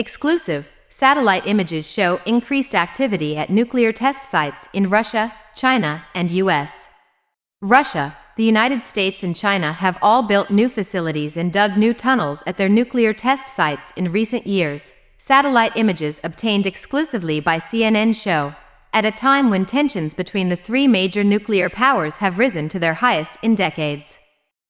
Exclusive satellite images show increased activity at nuclear test sites in Russia, China, and US. Russia, the United States, and China have all built new facilities and dug new tunnels at their nuclear test sites in recent years, satellite images obtained exclusively by CNN show, at a time when tensions between the three major nuclear powers have risen to their highest in decades.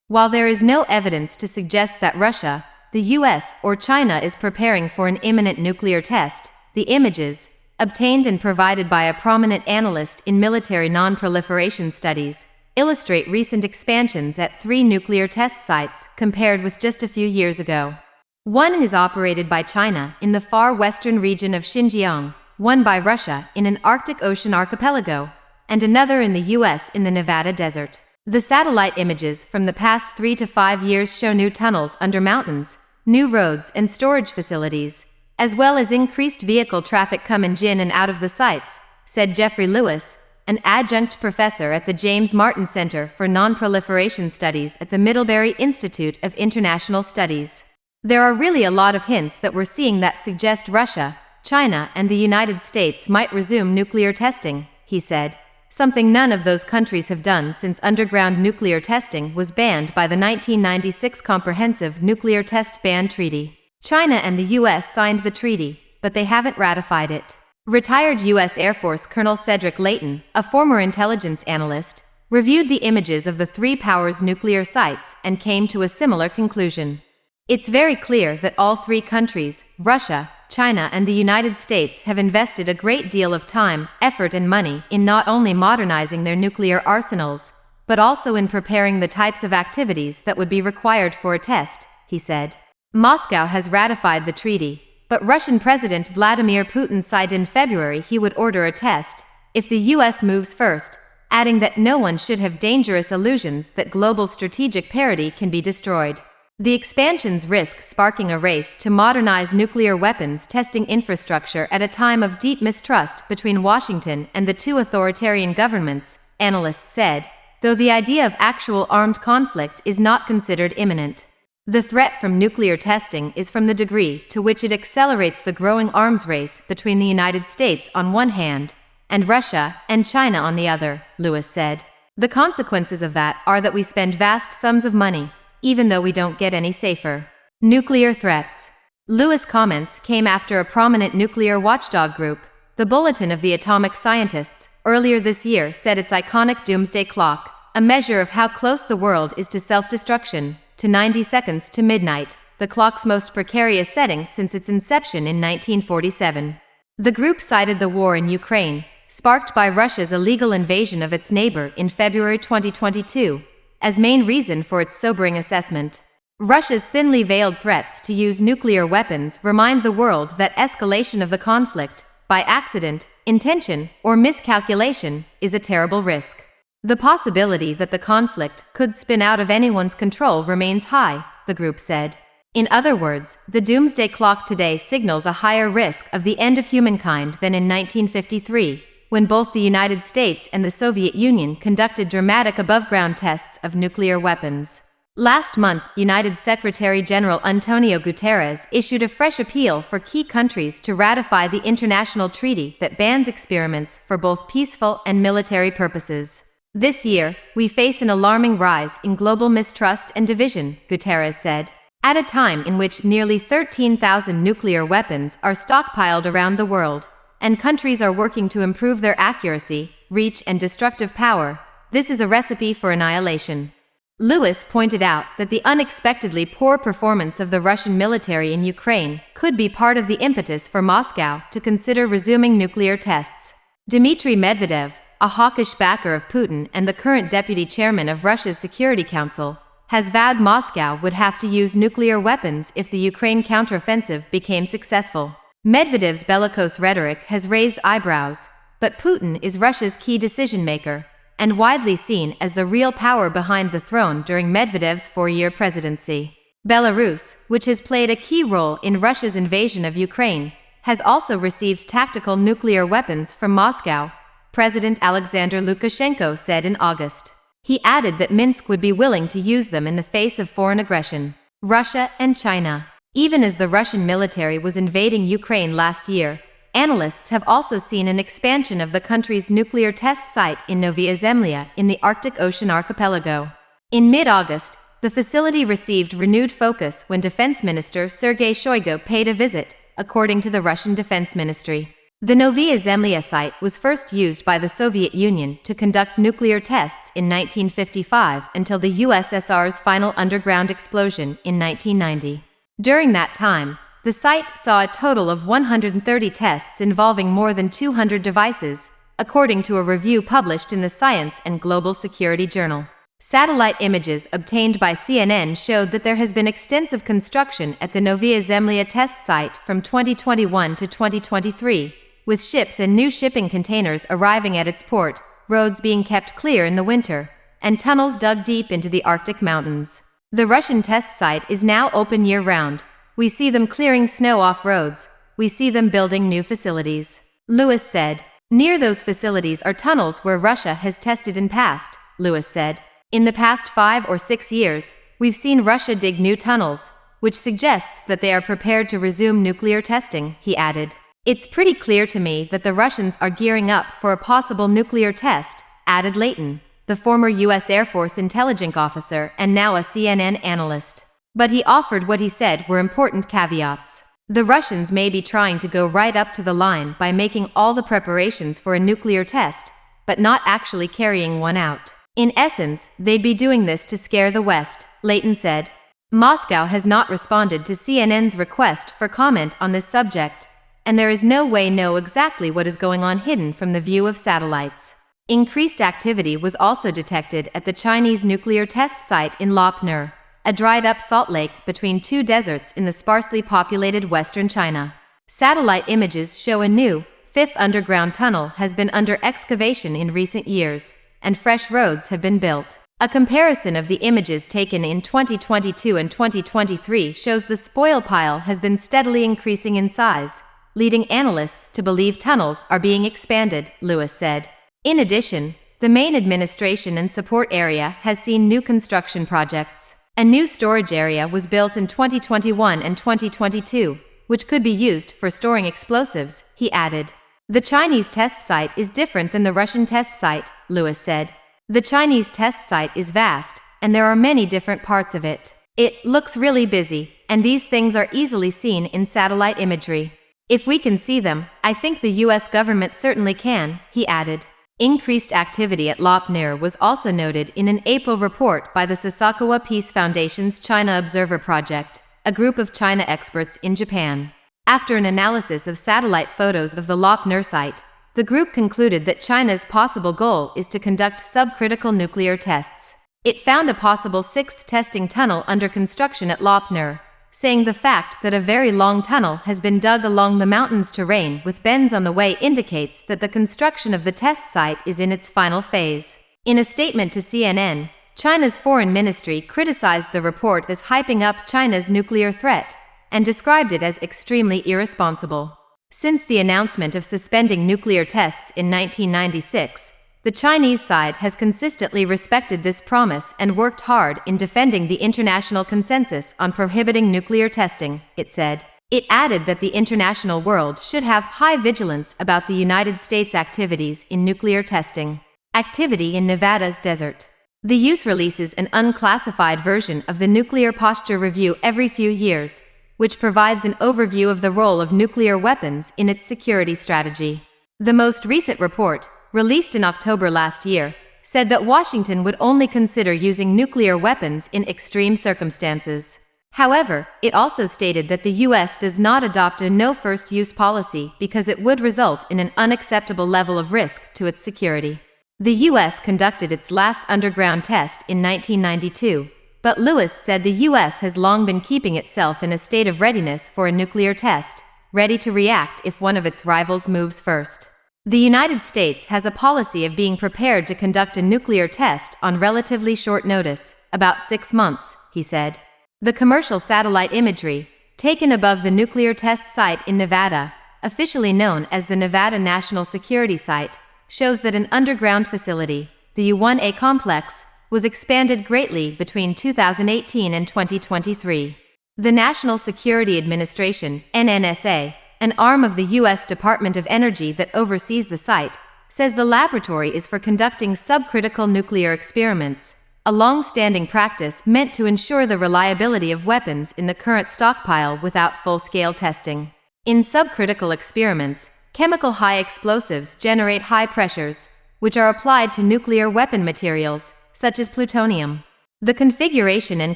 While there is no evidence to suggest that Russia, the US, or China is preparing for an imminent nuclear test, the images, obtained and provided by a prominent analyst in military non-proliferation studies, illustrate recent expansions at 3 nuclear test sites compared with just a few years ago. One is operated by China in the far western region of Xinjiang, one by Russia in an Arctic Ocean archipelago, and another in the US in the Nevada desert. The satellite images from the past 3 to 5 years show new tunnels under mountains, new roads and storage facilities, as well as increased vehicle traffic coming in and out of the sites, said Jeffrey Lewis, an adjunct professor at the James Martin Center for Non-Proliferation Studies at the Middlebury Institute of International Studies. There are really a lot of hints that we're seeing that suggest Russia, China, and the United States might resume nuclear testing, he said, something none of those countries have done since underground nuclear testing was banned by the 1996 Comprehensive Nuclear Test Ban Treaty. China and the US signed the treaty, but they haven't ratified it. Retired U.S. Air Force Colonel Cedric Leighton, a former intelligence analyst, reviewed the images of the three powers' nuclear sites and came to a similar conclusion. It's very clear that all three countries, Russia, China, and the United States, have invested a great deal of time, effort, and money in not only modernizing their nuclear arsenals, but also in preparing the types of activities that would be required for a test, he said. Moscow has ratified the treaty, but Russian President Vladimir Putin said in February he would order a test if the US moves first, adding that no one should have dangerous illusions that global strategic parity can be destroyed. The expansions risk sparking a race to modernize nuclear weapons testing infrastructure at a time of deep mistrust between Washington and the two authoritarian governments, analysts said, though the idea of actual armed conflict is not considered imminent. The threat from nuclear testing is from the degree to which it accelerates the growing arms race between the United States on one hand and Russia and China on the other, Lewis said. The consequences of that are that we spend vast sums of money, even though we don't get any safer. Nuclear threats. Lewis' comments came after a prominent nuclear watchdog group, the Bulletin of the Atomic Scientists, earlier this year said its iconic doomsday clock, a measure of how close the world is to self-destruction, to 90 seconds to midnight, the clock's most precarious setting since its inception in 1947. The group cited the war in Ukraine, sparked by Russia's illegal invasion of its neighbor in February 2022, as main reason for its sobering assessment. Russia's thinly veiled threats to use nuclear weapons remind the world that escalation of the conflict, by accident, intention, or miscalculation, is a terrible risk. The possibility that the conflict could spin out of anyone's control remains high, the group said. In other words, the doomsday clock today signals a higher risk of the end of humankind than in 1953, when both the United States and the Soviet Union conducted dramatic above-ground tests of nuclear weapons. Last month, United Secretary-General Antonio Guterres issued a fresh appeal for key countries to ratify the international treaty that bans experiments for both peaceful and military purposes. This year, we face an alarming rise in global mistrust and division, Guterres said, at a time in which nearly 13,000 nuclear weapons are stockpiled around the world, and countries are working to improve their accuracy, reach, and destructive power. This is a recipe for annihilation. Lewis pointed out that the unexpectedly poor performance of the Russian military in Ukraine could be part of the impetus for Moscow to consider resuming nuclear tests. Dmitry Medvedev, a hawkish backer of Putin and the current deputy chairman of Russia's Security Council, has vowed Moscow would have to use nuclear weapons if the Ukraine counteroffensive became successful. Medvedev's bellicose rhetoric has raised eyebrows, but Putin is Russia's key decision-maker, and widely seen as the real power behind the throne during Medvedev's 4-year presidency. Belarus, which has played a key role in Russia's invasion of Ukraine, has also received tactical nuclear weapons from Moscow, President Alexander Lukashenko said in August. He added that Minsk would be willing to use them in the face of foreign aggression. Russia and China. Even as the Russian military was invading Ukraine last year, analysts have also seen an expansion of the country's nuclear test site in Novaya Zemlya in the Arctic Ocean archipelago. In mid-August, the facility received renewed focus when Defense Minister Sergei Shoigu paid a visit, according to the Russian Defense Ministry. The Novaya Zemlya site was first used by the Soviet Union to conduct nuclear tests in 1955 until the USSR's final underground explosion in 1990. During that time, the site saw a total of 130 tests involving more than 200 devices, according to a review published in the Science and Global Security Journal. Satellite images obtained by CNN showed that there has been extensive construction at the Novaya Zemlya test site from 2021 to 2023, with ships and new shipping containers arriving at its port, roads being kept clear in the winter, and tunnels dug deep into the Arctic mountains. The Russian test site is now open year-round. We see them clearing snow off roads. We see them building new facilities. Lewis said. Near those facilities are tunnels where Russia has tested in past, Lewis said. In the past 5 or 6 years, we've seen Russia dig new tunnels, which suggests that they are prepared to resume nuclear testing, he added. It's pretty clear to me that the Russians are gearing up for a possible nuclear test, added Leighton, the former U.S. Air Force intelligence officer and now a CNN analyst. But he offered what he said were important caveats. The Russians may be trying to go right up to the line by making all the preparations for a nuclear test, but not actually carrying one out. In essence, they'd be doing this to scare the West, Leighton said. Moscow has not responded to CNN's request for comment on this subject, and there is no way to know exactly what is going on hidden from the view of satellites. Increased activity was also detected at the Chinese nuclear test site in Lop Nur, a dried-up salt lake between two deserts in the sparsely populated western China. Satellite images show a new, fifth underground tunnel has been under excavation in recent years, and fresh roads have been built. A comparison of the images taken in 2022 and 2023 shows the spoil pile has been steadily increasing in size, leading analysts to believe tunnels are being expanded, Lewis said. In addition, the main administration and support area has seen new construction projects. A new storage area was built in 2021 and 2022, which could be used for storing explosives, he added. The Chinese test site is different than the Russian test site, Lewis said. The Chinese test site is vast, and there are many different parts of it. It looks really busy, and these things are easily seen in satellite imagery. If we can see them, I think the US government certainly can, he added. Increased activity at Lop Nur was also noted in an April report by the Sasakawa Peace Foundation's China Observer Project, a group of China experts in Japan. After an analysis of satellite photos of the Lop Nur site, the group concluded that China's possible goal is to conduct subcritical nuclear tests. It found a possible sixth testing tunnel under construction at Lop Nur, saying the fact that a very long tunnel has been dug along the mountain's terrain with bends on the way indicates that the construction of the test site is in its final phase. In a statement to CNN, China's foreign ministry criticized the report as hyping up China's nuclear threat and described it as extremely irresponsible. Since the announcement of suspending nuclear tests in 1996, the Chinese side has consistently respected this promise and worked hard in defending the international consensus on prohibiting nuclear testing, it said. It added that the international world should have high vigilance about the United States' activities in nuclear testing. Activity in Nevada's desert. The U.S. releases an unclassified version of the Nuclear Posture Review every few years, which provides an overview of the role of nuclear weapons in its security strategy. The most recent report, released in October last year, said that Washington would only consider using nuclear weapons in extreme circumstances. However, it also stated that the U.S. does not adopt a no-first-use policy because it would result in an unacceptable level of risk to its security. The U.S. conducted its last underground test in 1992, but Lewis said the U.S. has long been keeping itself in a state of readiness for a nuclear test, ready to react if one of its rivals moves first. The United States has a policy of being prepared to conduct a nuclear test on relatively short notice, about 6 months, he said. The commercial satellite imagery, taken above the nuclear test site in Nevada, officially known as the Nevada National Security Site, shows that an underground facility, the U-1A complex, was expanded greatly between 2018 and 2023. The National Security Administration, NNSA, an arm of the U.S. Department of Energy that oversees the site, says the laboratory is for conducting subcritical nuclear experiments, a long-standing practice meant to ensure the reliability of weapons in the current stockpile without full-scale testing. In subcritical experiments, chemical high explosives generate high pressures, which are applied to nuclear weapon materials, such as plutonium. The configuration and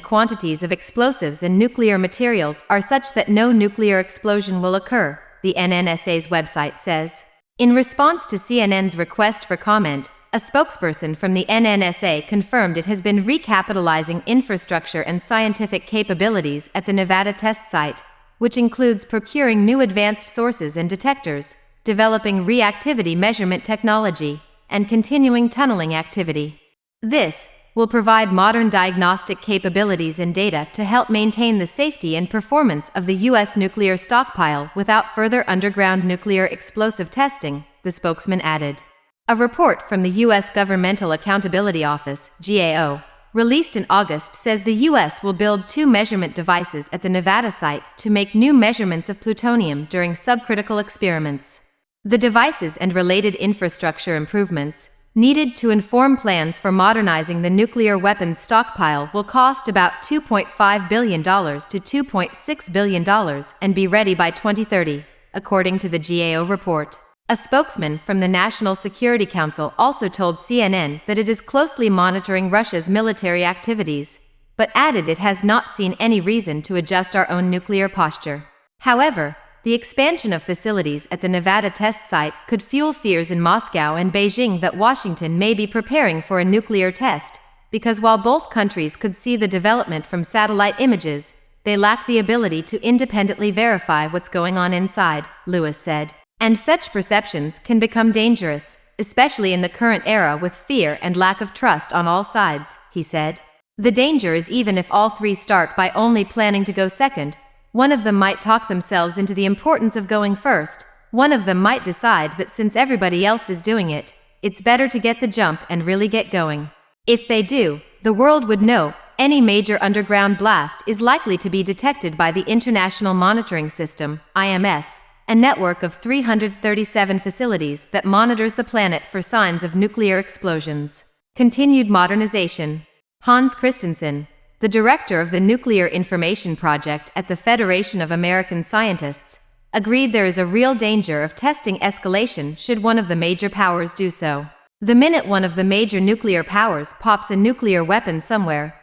quantities of explosives and nuclear materials are such that no nuclear explosion will occur, the NNSA's website says. In response to CNN's request for comment, a spokesperson from the NNSA confirmed it has been recapitalizing infrastructure and scientific capabilities at the Nevada test site, which includes procuring new advanced sources and detectors, developing reactivity measurement technology, and continuing tunneling activity. This will provide modern diagnostic capabilities and data to help maintain the safety and performance of the U.S. nuclear stockpile without further underground nuclear explosive testing, the spokesman added. A report from the U.S. Governmental Accountability Office, GAO, released in August says the U.S. will build 2 measurement devices at the Nevada site to make new measurements of plutonium during subcritical experiments. The devices and related infrastructure improvements, needed to inform plans for modernizing the nuclear weapons stockpile, will cost about $2.5 billion to $2.6 billion and be ready by 2030, according to the GAO report. A spokesman from the National Security Council also told CNN that it is closely monitoring Russia's military activities, but added it has not seen any reason to adjust our own nuclear posture. However, the expansion of facilities at the Nevada test site could fuel fears in Moscow and Beijing that Washington may be preparing for a nuclear test, because while both countries could see the development from satellite images, they lack the ability to independently verify what's going on inside, Lewis said. And such perceptions can become dangerous, especially in the current era with fear and lack of trust on all sides, he said. The danger is even if all 3 start by only planning to go second, one of them might talk themselves into the importance of going first. One of them might decide that since everybody else is doing it, it's better to get the jump and really get going. If they do, the world would know any major underground blast is likely to be detected by the International Monitoring System, IMS, a network of 337 facilities that monitors the planet for signs of nuclear explosions. Continued modernization. Hans Christensen, the director of the Nuclear Information Project at the Federation of American Scientists, agreed there is a real danger of testing escalation should one of the major powers do so. The minute one of the major nuclear powers pops a nuclear weapon somewhere,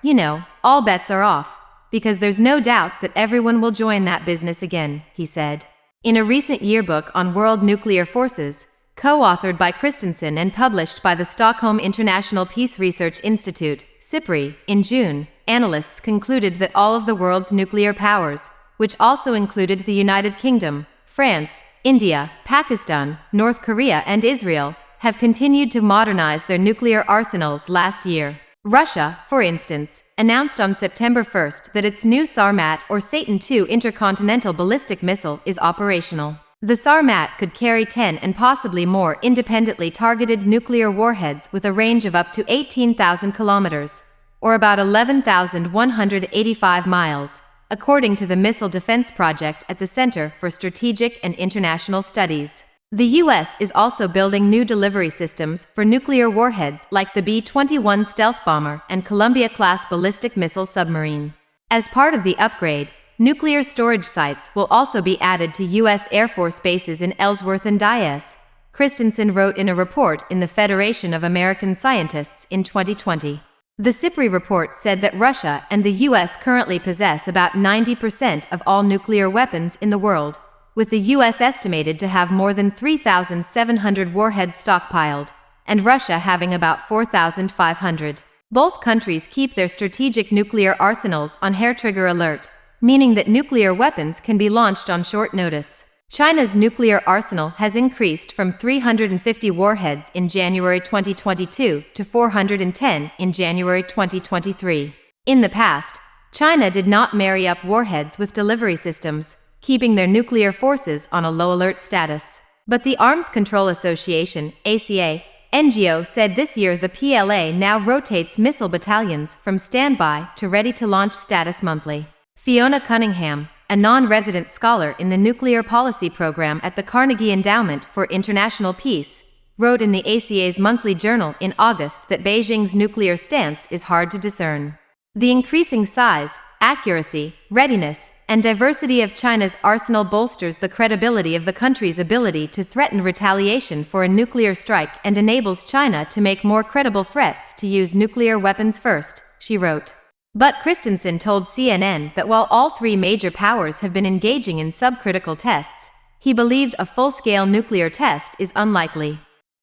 all bets are off, because there's no doubt that everyone will join that business again, he said. In a recent yearbook on world nuclear forces, co-authored by Christensen and published by the Stockholm International Peace Research Institute, SIPRI, in June, analysts concluded that all of the world's nuclear powers, which also included the United Kingdom, France, India, Pakistan, North Korea, and Israel, have continued to modernize their nuclear arsenals last year. Russia, for instance, announced on September 1 that its new Sarmat or Satan II intercontinental ballistic missile is operational. The Sarmat could carry 10 and possibly more independently targeted nuclear warheads with a range of up to 18,000 kilometers, or about 11,185 miles, according to the Missile Defense Project at the Center for Strategic and International Studies. The U.S. is also building new delivery systems for nuclear warheads like the B-21 stealth bomber and Columbia-class ballistic missile submarine. As part of the upgrade, nuclear storage sites will also be added to U.S. Air Force bases in Ellsworth and Dyess, Christensen wrote in a report in the Federation of American Scientists in 2020. The SIPRI report said that Russia and the U.S. currently possess about 90% of all nuclear weapons in the world, with the U.S. estimated to have more than 3,700 warheads stockpiled, and Russia having about 4,500. Both countries keep their strategic nuclear arsenals on hair-trigger alert, meaning that nuclear weapons can be launched on short notice. China's nuclear arsenal has increased from 350 warheads in January 2022 to 410 in January 2023. In the past, China did not marry up warheads with delivery systems, keeping their nuclear forces on a low alert status. But the Arms Control Association, ACA, NGO said this year the PLA now rotates missile battalions from standby to ready-to-launch status monthly. Fiona Cunningham, a non-resident scholar in the Nuclear Policy Program at the Carnegie Endowment for International Peace, wrote in the ACA's monthly journal in August that Beijing's nuclear stance is hard to discern. The increasing size, accuracy, readiness, and diversity of China's arsenal bolsters the credibility of the country's ability to threaten retaliation for a nuclear strike and enables China to make more credible threats to use nuclear weapons first, she wrote. But Christensen told CNN that while all three major powers have been engaging in subcritical tests, he believed a full-scale nuclear test is unlikely.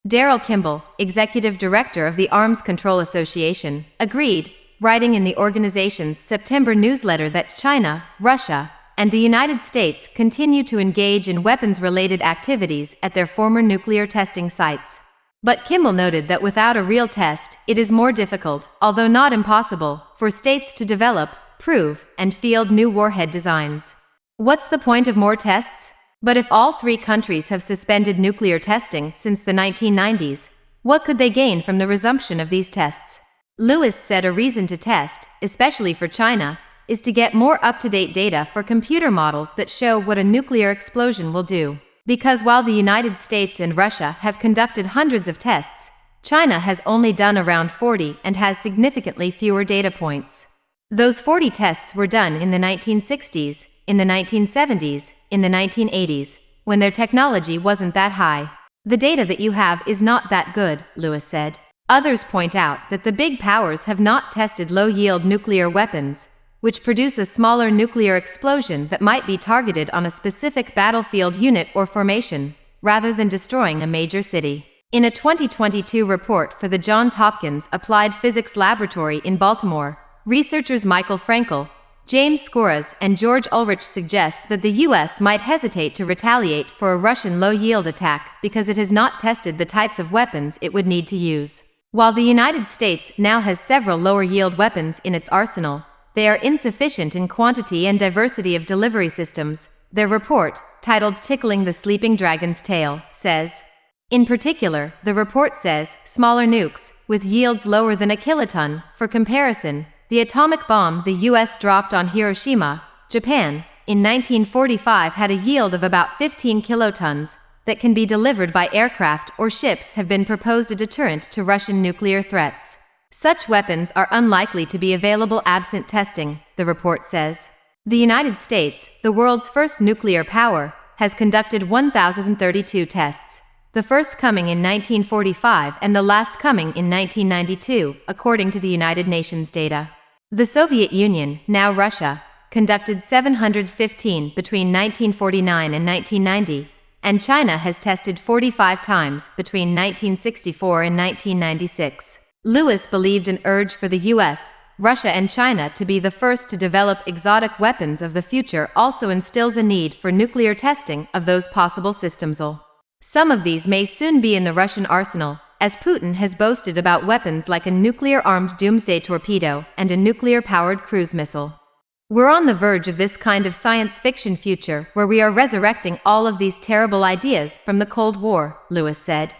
Daryl Kimball, executive director of the Arms Control Association, agreed, writing in the organization's September newsletter that China, Russia, and the United States continue to engage in weapons-related activities at their former nuclear testing sites. But Kimball noted that without a real test, it is more difficult, although not impossible, for states to develop, prove, and field new warhead designs. What's the point of more tests? But if all three countries have suspended nuclear testing since the 1990s, what could they gain from the resumption of these tests? Lewis said a reason to test, especially for China, is to get more up-to-date data for computer models that show what a nuclear explosion will do. Because while the United States and Russia have conducted hundreds of tests, China has only done around 40 and has significantly fewer data points. Those 40 tests were done in the 1960s, in the 1970s, in the 1980s, when their technology wasn't that high. The data that you have is not that good, Lewis said. Others point out that the big powers have not tested low-yield nuclear weapons, which produce a smaller nuclear explosion that might be targeted on a specific battlefield unit or formation, rather than destroying a major city. In a 2022 report for the Johns Hopkins Applied Physics Laboratory in Baltimore, researchers Michael Frankel, James Skoras, and George Ulrich suggest that the U.S. might hesitate to retaliate for a Russian low-yield attack because it has not tested the types of weapons it would need to use. While the United States now has several lower-yield weapons in its arsenal, they are insufficient in quantity and diversity of delivery systems, their report, titled Tickling the Sleeping Dragon's Tail, says. In particular, the report says, smaller nukes, with yields lower than a kiloton, for comparison, the atomic bomb the U.S. dropped on Hiroshima, Japan, in 1945 had a yield of about 15 kilotons, that can be delivered by aircraft or ships have been proposed a deterrent to Russian nuclear threats. Such weapons are unlikely to be available absent testing, the report says. The United States, the world's first nuclear power, has conducted 1,032 tests, the first coming in 1945 and the last coming in 1992, according to the United Nations data. The Soviet Union, now Russia, conducted 715 between 1949 and 1990, and China has tested 45 times between 1964 and 1996. Lewis believed an urge for the US, Russia and China to be the first to develop exotic weapons of the future also instills a need for nuclear testing of those possible systems. Some of these may soon be in the Russian arsenal, as Putin has boasted about weapons like a nuclear-armed doomsday torpedo and a nuclear-powered cruise missile. We're on the verge of this kind of science fiction future where we are resurrecting all of these terrible ideas from the Cold War, Lewis said.